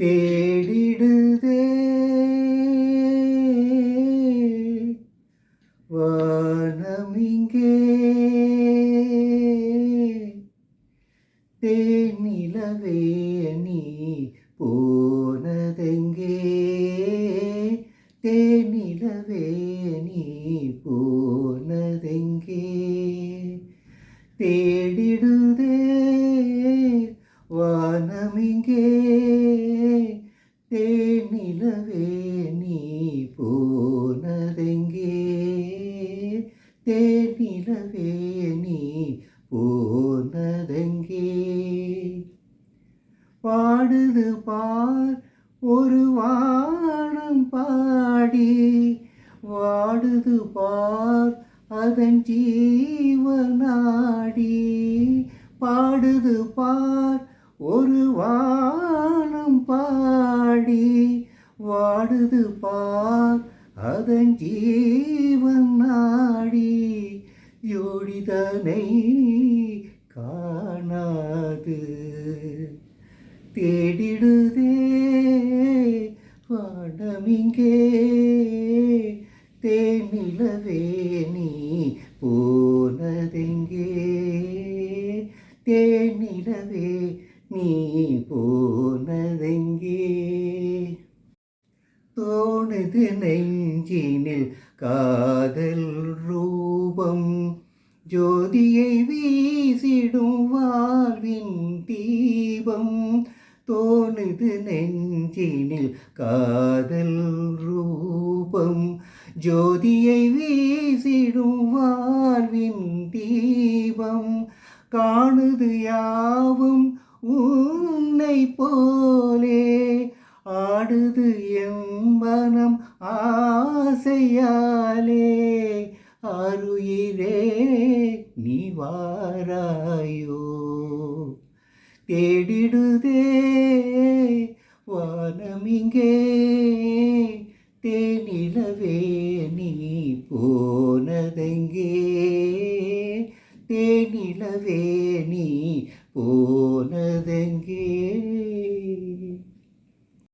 தேடிடுதே வானமிங்கே தேனிலவே நீ போனதெங்கே தேனிலவே நீ போனதெங்கே தேடிடுதே வானமிங்கே தேனிலவே நீ போனதெங்கே தேனிலவே நீ போனதெங்கே பாடுது பார் ஒரு வானம் பாடி வாடுது பார் அதன் ஜீவனாடி பாடுது பார் ஒரு வானம் பாடி வாடுது பார் அதன் ஜீவன் நாடி ஜோடிதனை காணாது தேடிடுதே வானமிங்கே தேனிலவே நீ போனதெங்கே தேனிலவே நீ போனதெங்கே தோணுது நெஞ்சினில் காதல் ரூபம் ஜோதியை வீசிடும் வாழ்வின் தீபம் தோணுது நெஞ்சினில் காதல் ரூபம் ஜோதியை வீசிடும் வாழ்வின் தீபம் காணுது யாவும் உன்னை போலே ஆடுது எம்பனம் ஆசையாலே அருயிரே நீ வாராயோ தேடிடுதே வானமிங்கே தேனிலவே நீ போனதெங்கே தேனிலவே நீ